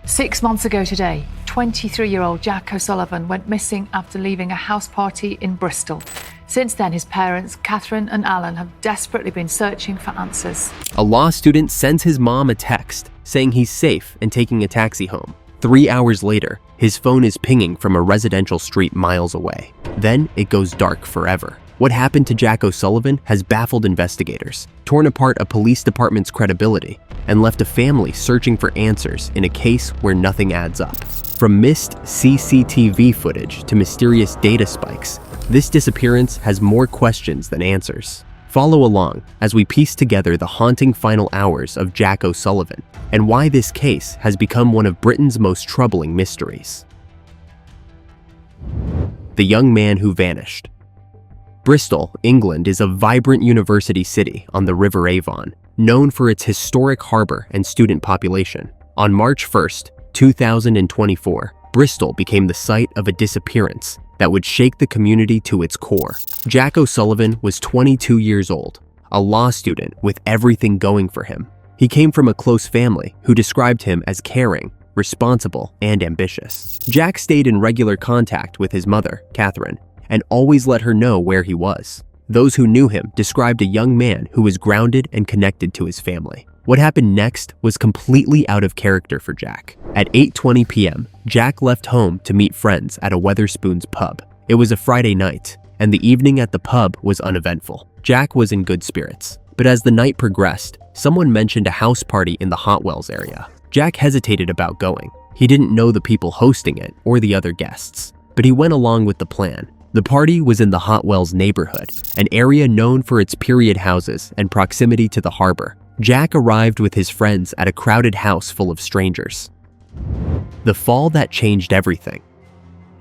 6 months ago today, 23-year-old Jacko Sullivan went missing after leaving a house party in Bristol. Since then, his parents, Catherine and Alan, have desperately been searching for answers. A law student sends his mom a text saying he's safe and taking a taxi home. 3 hours later, his phone is pinging from a residential street miles away. Then it goes dark forever. What happened to Jacko Sullivan has baffled investigators, torn apart a police department's credibility, and left a family searching for answers in a case where nothing adds up. From missed CCTV footage to mysterious data spikes, this disappearance has more questions than answers. Follow along as we piece together the haunting final hours of Jacko Sullivan and why this case has become one of Britain's most troubling mysteries. The young man who vanished. Bristol, England is a vibrant university city on the River Avon, known for its historic harbor and student population. On March 1st, 2024, Bristol became the site of a disappearance that would shake the community to its core. Jacko Sullivan was 22 years old, a law student with everything going for him. He came from a close family who described him as caring, responsible, and ambitious. Jack stayed in regular contact with his mother, Catherine, and always let her know where he was. Those who knew him described a young man who was grounded and connected to his family. What happened next was completely out of character for Jack. At 8:20 p.m., Jack left home to meet friends at a Wetherspoons pub. It was a Friday night, and the evening at the pub was uneventful. Jack was in good spirits, but as the night progressed, someone mentioned a house party in the Hotwells area. Jack hesitated about going. He didn't know the people hosting it or the other guests, but he went along with the plan. The party was in the Hotwells neighborhood, an area known for its period houses and proximity to the harbor. Jack arrived with his friends at a crowded house full of strangers. The fall that changed everything.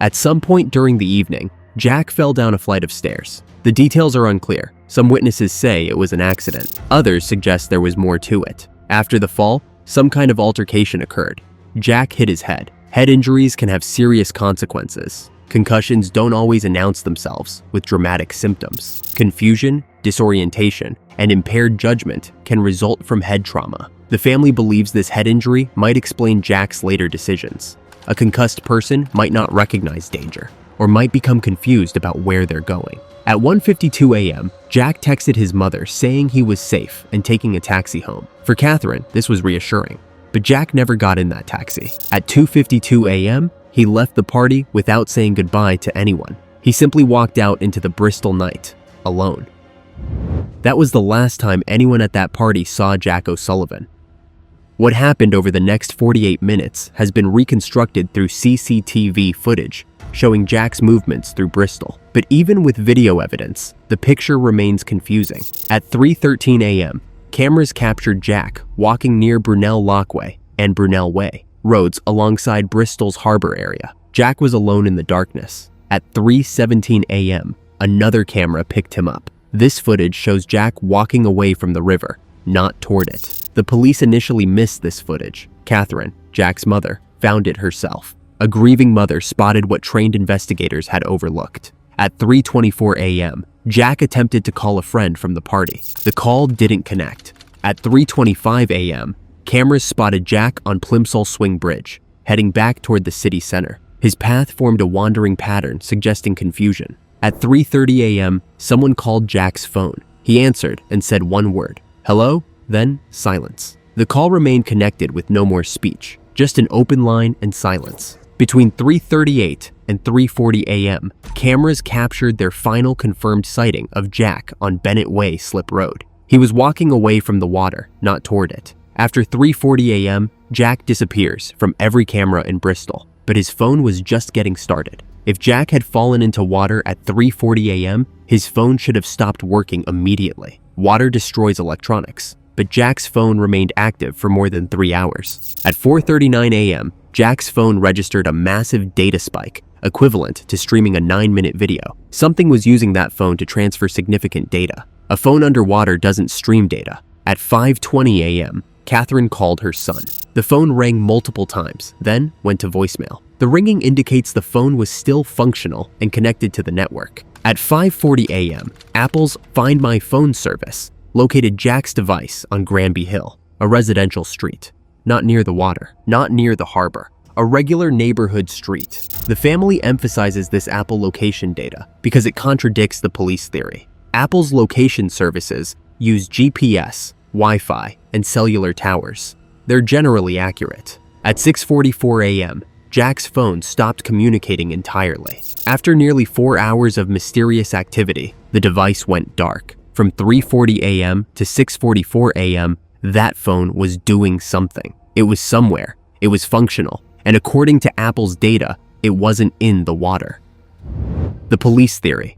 At some point during the evening, Jack fell down a flight of stairs. The details are unclear. Some witnesses say it was an accident. Others suggest there was more to it. After the fall, some kind of altercation occurred. Jack hit his head. Head injuries can have serious consequences. Concussions don't always announce themselves with dramatic symptoms. Confusion, disorientation, and impaired judgment can result from head trauma. The family believes this head injury might explain Jack's later decisions. A concussed person might not recognize danger, or might become confused about where they're going. At 1:52 a.m., Jack texted his mother saying he was safe and taking a taxi home. For Catherine, this was reassuring, but Jack never got in that taxi. At 2:52 a.m., he left the party without saying goodbye to anyone. He simply walked out into the Bristol night, alone. That was the last time anyone at that party saw Jacko Sullivan. What happened over the next 48 minutes has been reconstructed through CCTV footage showing Jack's movements through Bristol. But even with video evidence, the picture remains confusing. At 3:13 a.m., cameras captured Jack walking near Brunel Lockway and Brunel Way roads alongside Bristol's harbor area. Jack was alone in the darkness. At 3:17 a.m., another camera picked him up. This footage shows Jack walking away from the river, not toward it. The police initially missed this footage. Catherine, Jack's mother, found it herself. A grieving mother spotted what trained investigators had overlooked. At 3:24 a.m., Jack attempted to call a friend from the party. The call didn't connect. At 3:25 a.m., cameras spotted Jack on Plimsoll Swing Bridge, heading back toward the city center. His path formed a wandering pattern suggesting confusion. At 3:30 a.m., someone called Jack's phone. He answered and said one word, "Hello?" Then silence. The call remained connected with no more speech, just an open line and silence. Between 3:38 and 3:40 a.m., cameras captured their final confirmed sighting of Jack on Bennett Way Slip Road. He was walking away from the water, not toward it. After 3:40 a.m., Jack disappears from every camera in Bristol, but his phone was just getting started. If Jack had fallen into water at 3:40 a.m., his phone should have stopped working immediately. Water destroys electronics, but Jack's phone remained active for more than 3 hours. At 4:39 a.m., Jack's phone registered a massive data spike, equivalent to streaming a 9-minute video. Something was using that phone to transfer significant data. A phone underwater doesn't stream data. At 5:20 a.m., Catherine called her son. The phone rang multiple times, then went to voicemail. The ringing indicates the phone was still functional and connected to the network. At 5:40 a.m., Apple's Find My Phone service located Jack's device on Granby Hill, a residential street. not near the water, not near the harbor. A regular neighborhood street. The family emphasizes this Apple location data because it contradicts the police theory. Apple's location services use GPS, Wi-Fi, and cellular towers. They're generally accurate. At 6:44 a.m., Jack's phone stopped communicating entirely. After nearly 4 hours of mysterious activity, the device went dark. From 3:40 a.m. to 6:44 a.m., that phone was doing something. It was somewhere. It was functional. And according to Apple's data, it wasn't in the water. The police theory.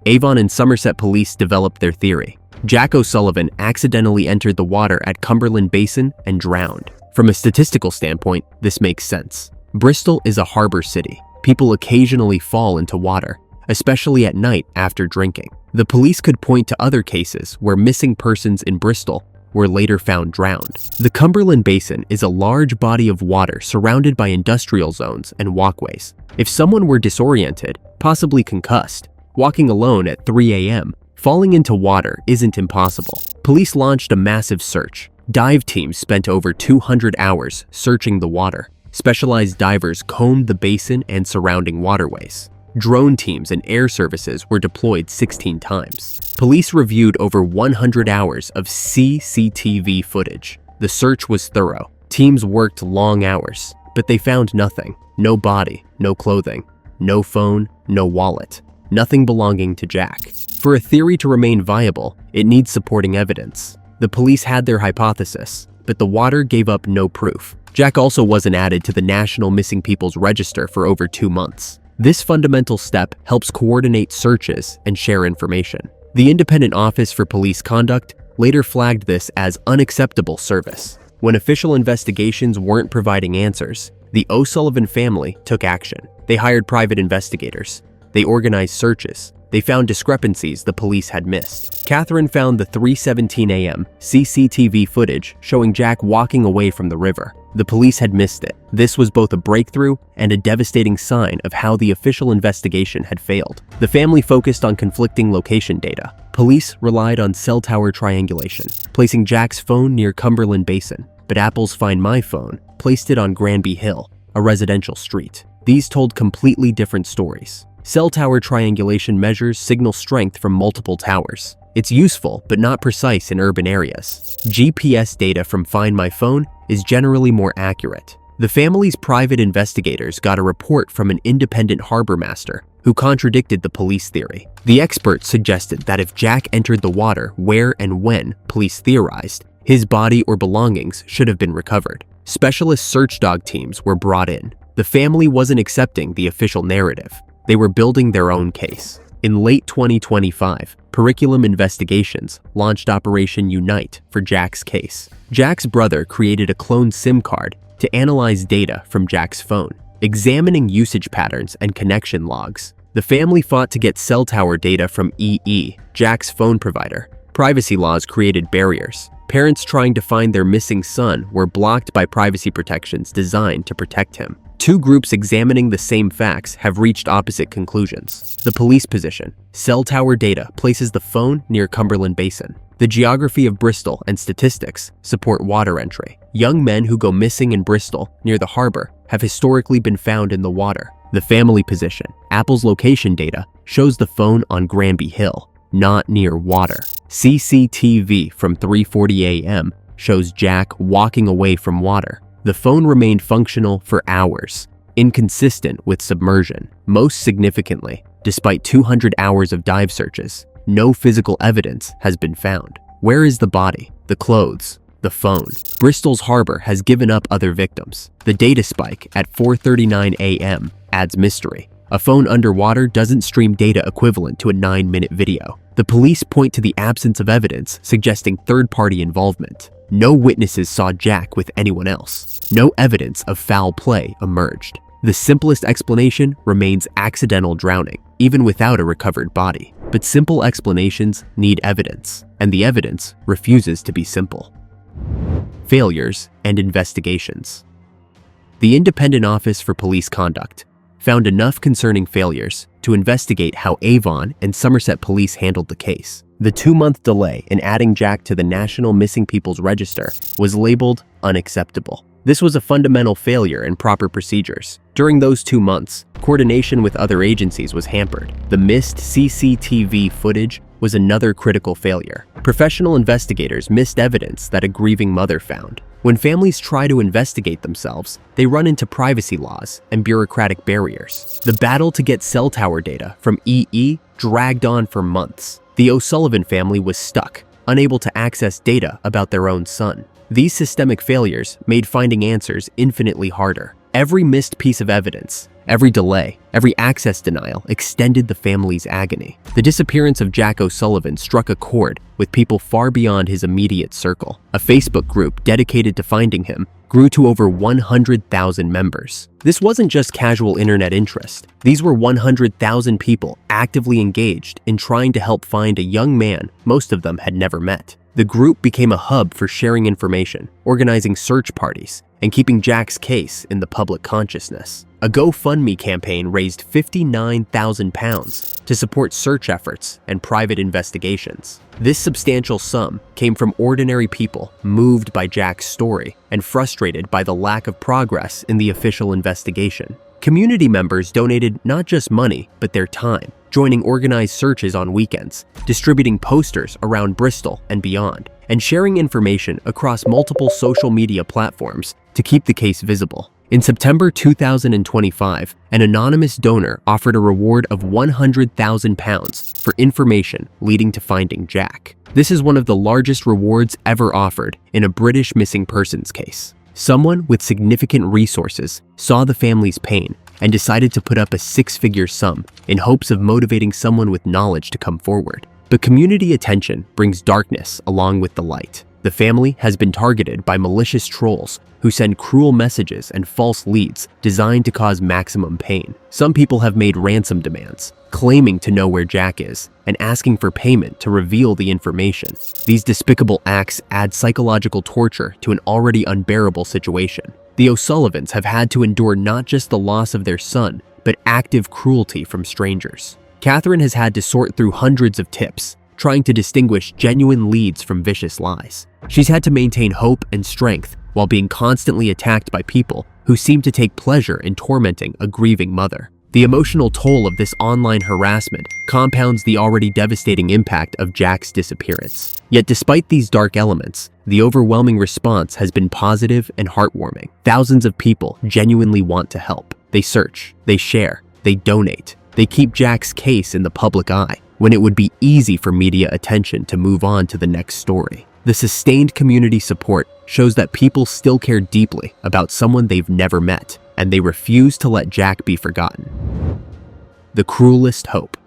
Avon and Somerset police developed their theory. Jacko Sullivan accidentally entered the water at Cumberland Basin and drowned. From a statistical standpoint, this makes sense. Bristol is a harbor city. People occasionally fall into water, especially at night after drinking. The police could point to other cases where missing persons in Bristol were later found drowned. The Cumberland Basin is a large body of water surrounded by industrial zones and walkways. If someone were disoriented, possibly concussed, walking alone at 3 a.m., falling into water isn't impossible. Police launched a massive search. Dive teams spent over 200 hours searching the water. Specialized divers combed the basin and surrounding waterways. Drone teams and air services were deployed 16 times. Police reviewed over 100 hours of CCTV footage. The search was thorough. Teams worked long hours, but they found nothing. No body, no clothing, no phone, no wallet. Nothing belonging to Jack. For a theory to remain viable, it needs supporting evidence. The police had their hypothesis, but the water gave up no proof. Jack also wasn't added to the National Missing People's Register for over 2 months. This fundamental step helps coordinate searches and share information. The Independent Office for Police Conduct later flagged this as unacceptable service. When official investigations weren't providing answers, the O'Sullivan family took action. They hired private investigators. They organized searches. They found discrepancies the police had missed. Catherine found the 3:17 a.m. CCTV footage showing Jack walking away from the river. The police had missed it. This was both a breakthrough and a devastating sign of how the official investigation had failed. The family focused on conflicting location data. Police relied on cell tower triangulation, placing Jack's phone near Cumberland Basin, but Apple's Find My Phone placed it on Granby Hill, a residential street. These told completely different stories. Cell tower triangulation measures signal strength from multiple towers. It's useful, but not precise in urban areas. GPS data from Find My Phone is generally more accurate. The family's private investigators got a report from an independent harbor master who contradicted the police theory. The expert suggested that if Jack entered the water where and when police theorized, his body or belongings should have been recovered. Specialist search dog teams were brought in. The family wasn't accepting the official narrative. They were building their own case. In late 2025, Curriculum Investigations launched Operation Unite for Jack's case. Jack's brother created a cloned SIM card to analyze data from Jack's phone, examining usage patterns and connection logs. The family fought to get cell tower data from EE, Jack's phone provider. Privacy laws created barriers. Parents trying to find their missing son were blocked by privacy protections designed to protect him. Two groups examining the same facts have reached opposite conclusions. The police position. Cell tower data places the phone near Cumberland Basin. The geography of Bristol and statistics support water entry. Young men who go missing in Bristol, near the harbor, have historically been found in the water. The family position. Apple's location data shows the phone on Granby Hill, not near water. CCTV from 3:40 a.m. shows Jack walking away from water. The phone remained functional for hours, inconsistent with submersion. Most significantly, despite 200 hours of dive searches, no physical evidence has been found. Where is the body, the clothes, the phone? Bristol's harbor has given up other victims. The data spike at 4:39 a.m. adds mystery. A phone underwater doesn't stream data equivalent to a 9-minute video. The police point to the absence of evidence suggesting third-party involvement. No witnesses saw Jack with anyone else. No evidence of foul play emerged. The simplest explanation remains accidental drowning, even without a recovered body. But simple explanations need evidence, and the evidence refuses to be simple. Failures and investigations. The Independent Office for Police Conduct found enough concerning failures to investigate how Avon and Somerset police handled the case. The 2-month delay in adding Jack to the National Missing People's Register was labeled unacceptable. This was a fundamental failure in proper procedures. During those 2 months, coordination with other agencies was hampered. The missed CCTV footage was another critical failure. Professional investigators missed evidence that a grieving mother found. When families try to investigate themselves, they run into privacy laws and bureaucratic barriers. The battle to get cell tower data from EE dragged on for months. The O'Sullivan family was stuck, unable to access data about their own son. These systemic failures made finding answers infinitely harder. Every missed piece of evidence, every delay, every access denial extended the family's agony. The disappearance of Jacko Sullivan struck a chord with people far beyond his immediate circle. A Facebook group dedicated to finding him grew to over 100,000 members. This wasn't just casual internet interest. These were 100,000 people actively engaged in trying to help find a young man most of them had never met. The group became a hub for sharing information, organizing search parties, and keeping Jack's case in the public consciousness. A GoFundMe campaign raised £59,000 to support search efforts and private investigations. This substantial sum came from ordinary people moved by Jack's story and frustrated by the lack of progress in the official investigation. Community members donated not just money, but their time, joining organized searches on weekends, distributing posters around Bristol and beyond, and sharing information across multiple social media platforms to keep the case visible. In September 2025, an anonymous donor offered a reward of £100,000 for information leading to finding Jack. This is one of the largest rewards ever offered in a British missing persons case. Someone with significant resources saw the family's pain and decided to put up a 6-figure sum in hopes of motivating someone with knowledge to come forward. But community attention brings darkness along with the light. The family has been targeted by malicious trolls who send cruel messages and false leads designed to cause maximum pain. Some people have made ransom demands, claiming to know where Jack is and asking for payment to reveal the information. These despicable acts add psychological torture to an already unbearable situation. The O'Sullivans have had to endure not just the loss of their son, but active cruelty from strangers. Catherine has had to sort through hundreds of tips, trying to distinguish genuine leads from vicious lies. She's had to maintain hope and strength while being constantly attacked by people who seem to take pleasure in tormenting a grieving mother. The emotional toll of this online harassment compounds the already devastating impact of Jack's disappearance. Yet despite these dark elements, the overwhelming response has been positive and heartwarming. Thousands of people genuinely want to help. They search, they share, they donate. They keep Jack's case in the public eye when it would be easy for media attention to move on to the next story. The sustained community support shows that people still care deeply about someone they've never met, and they refuse to let Jack be forgotten. The cruelest hope.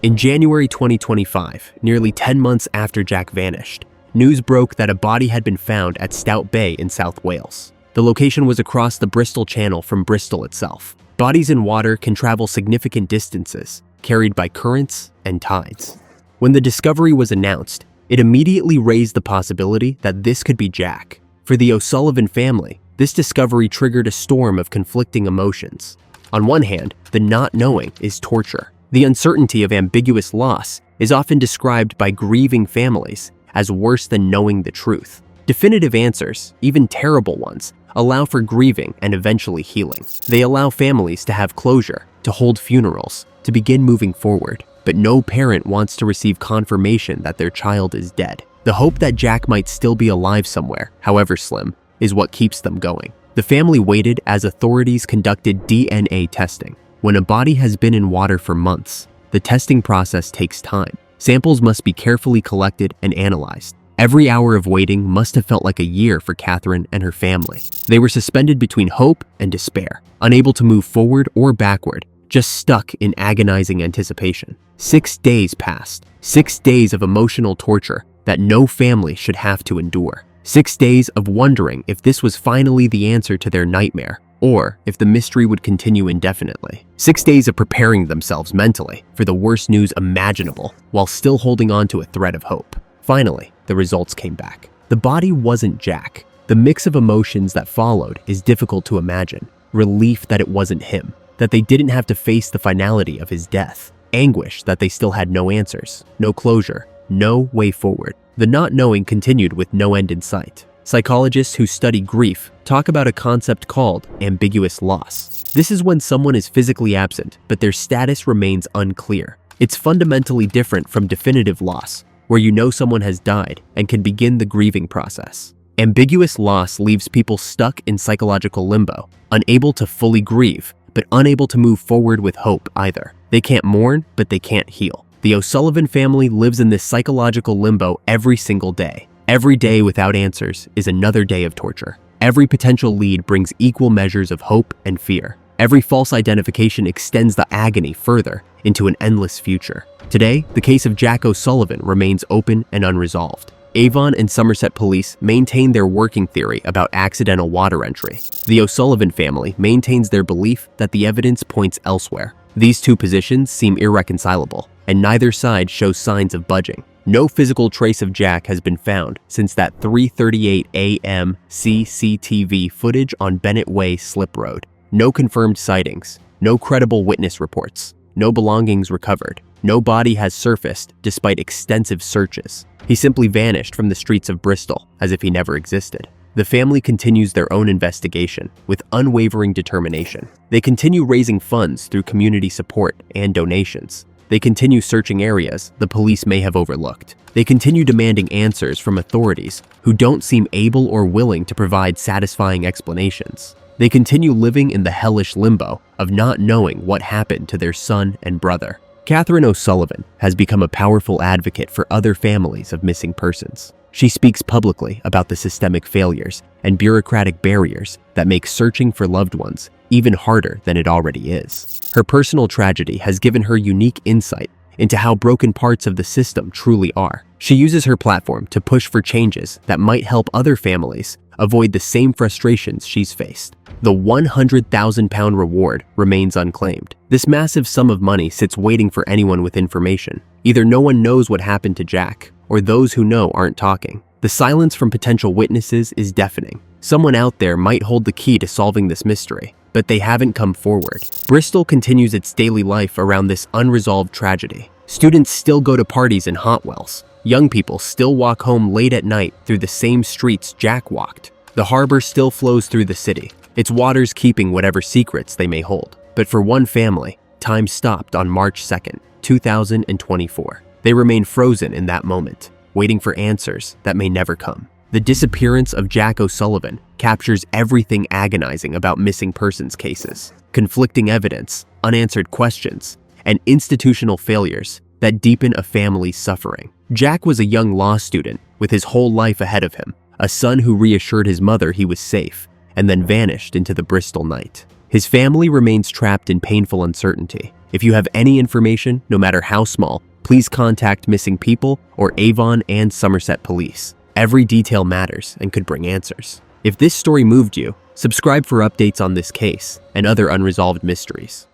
In January 2025, nearly 10 months after Jack vanished, news broke that a body had been found at Stout Bay in South Wales. The location was across the Bristol Channel from Bristol itself. Bodies in water can travel significant distances, carried by currents and tides. When the discovery was announced, it immediately raised the possibility that this could be Jack. For the O'Sullivan family, this discovery triggered a storm of conflicting emotions. On one hand, the not knowing is torture. The uncertainty of ambiguous loss is often described by grieving families as worse than knowing the truth. Definitive answers, even terrible ones, allow for grieving and eventually healing. They allow families to have closure, to hold funerals, to begin moving forward. But no parent wants to receive confirmation that their child is dead. The hope that Jack might still be alive somewhere, however slim, is what keeps them going. The family waited as authorities conducted DNA testing. When a body has been in water for months, the testing process takes time. Samples must be carefully collected and analyzed. Every hour of waiting must have felt like a year for Catherine and her family. They were suspended between hope and despair, unable to move forward or backward, just stuck in agonizing anticipation. 6 days passed, 6 days of emotional torture that no family should have to endure. 6 days of wondering if this was finally the answer to their nightmare, or if the mystery would continue indefinitely. 6 days of preparing themselves mentally for the worst news imaginable, while still holding on to a thread of hope. Finally, the results came back. The body wasn't Jack. The mix of emotions that followed is difficult to imagine. Relief that it wasn't him, that they didn't have to face the finality of his death. Anguish that they still had no answers, no closure, no way forward. The not knowing continued with no end in sight. Psychologists who study grief talk about a concept called ambiguous loss. This is when someone is physically absent, but their status remains unclear. It's fundamentally different from definitive loss, where you know someone has died and can begin the grieving process. Ambiguous loss leaves people stuck in psychological limbo, unable to fully grieve, but unable to move forward with hope either. They can't mourn, but they can't heal. The O'Sullivan family lives in this psychological limbo every single day. Every day without answers is another day of torture. Every potential lead brings equal measures of hope and fear. Every false identification extends the agony further into an endless future. Today, the case of Jacko Sullivan remains open and unresolved. Avon and Somerset police maintain their working theory about accidental water entry. The O'Sullivan family maintains their belief that the evidence points elsewhere. These two positions seem irreconcilable, and neither side shows signs of budging. No physical trace of Jack has been found since that 3:38 a.m. CCTV footage on Bennett Way Slip Road. No confirmed sightings, no credible witness reports, no belongings recovered. No body has surfaced despite extensive searches. He simply vanished from the streets of Bristol as if he never existed. The family continues their own investigation with unwavering determination. They continue raising funds through community support and donations. They continue searching areas the police may have overlooked. They continue demanding answers from authorities who don't seem able or willing to provide satisfying explanations. They continue living in the hellish limbo of not knowing what happened to their son and brother. Catherine O'Sullivan has become a powerful advocate for other families of missing persons. She speaks publicly about the systemic failures and bureaucratic barriers that make searching for loved ones even harder than it already is. Her personal tragedy has given her unique insight into how broken parts of the system truly are. She uses her platform to push for changes that might help other families avoid the same frustrations she's faced. The £100,000 reward remains unclaimed. This massive sum of money sits waiting for anyone with information. Either no one knows what happened to Jack, or those who know aren't talking. The silence from potential witnesses is deafening. Someone out there might hold the key to solving this mystery, but they haven't come forward. Bristol continues its daily life around this unresolved tragedy. Students still go to parties in Hotwells. Young people still walk home late at night through the same streets Jack walked. The harbor still flows through the city, its waters keeping whatever secrets they may hold. But for one family, time stopped on March 2nd, 2024. They remain frozen in that moment, waiting for answers that may never come. The disappearance of Jack O'Sullivan captures everything agonizing about missing persons cases: conflicting evidence, unanswered questions, and institutional failures that deepen a family's suffering. Jack was a young law student with his whole life ahead of him, a son who reassured his mother he was safe, and then vanished into the Bristol night. His family remains trapped in painful uncertainty. If you have any information, no matter how small, please contact Missing People or Avon and Somerset Police. Every detail matters and could bring answers. If this story moved you, subscribe for updates on this case and other unresolved mysteries.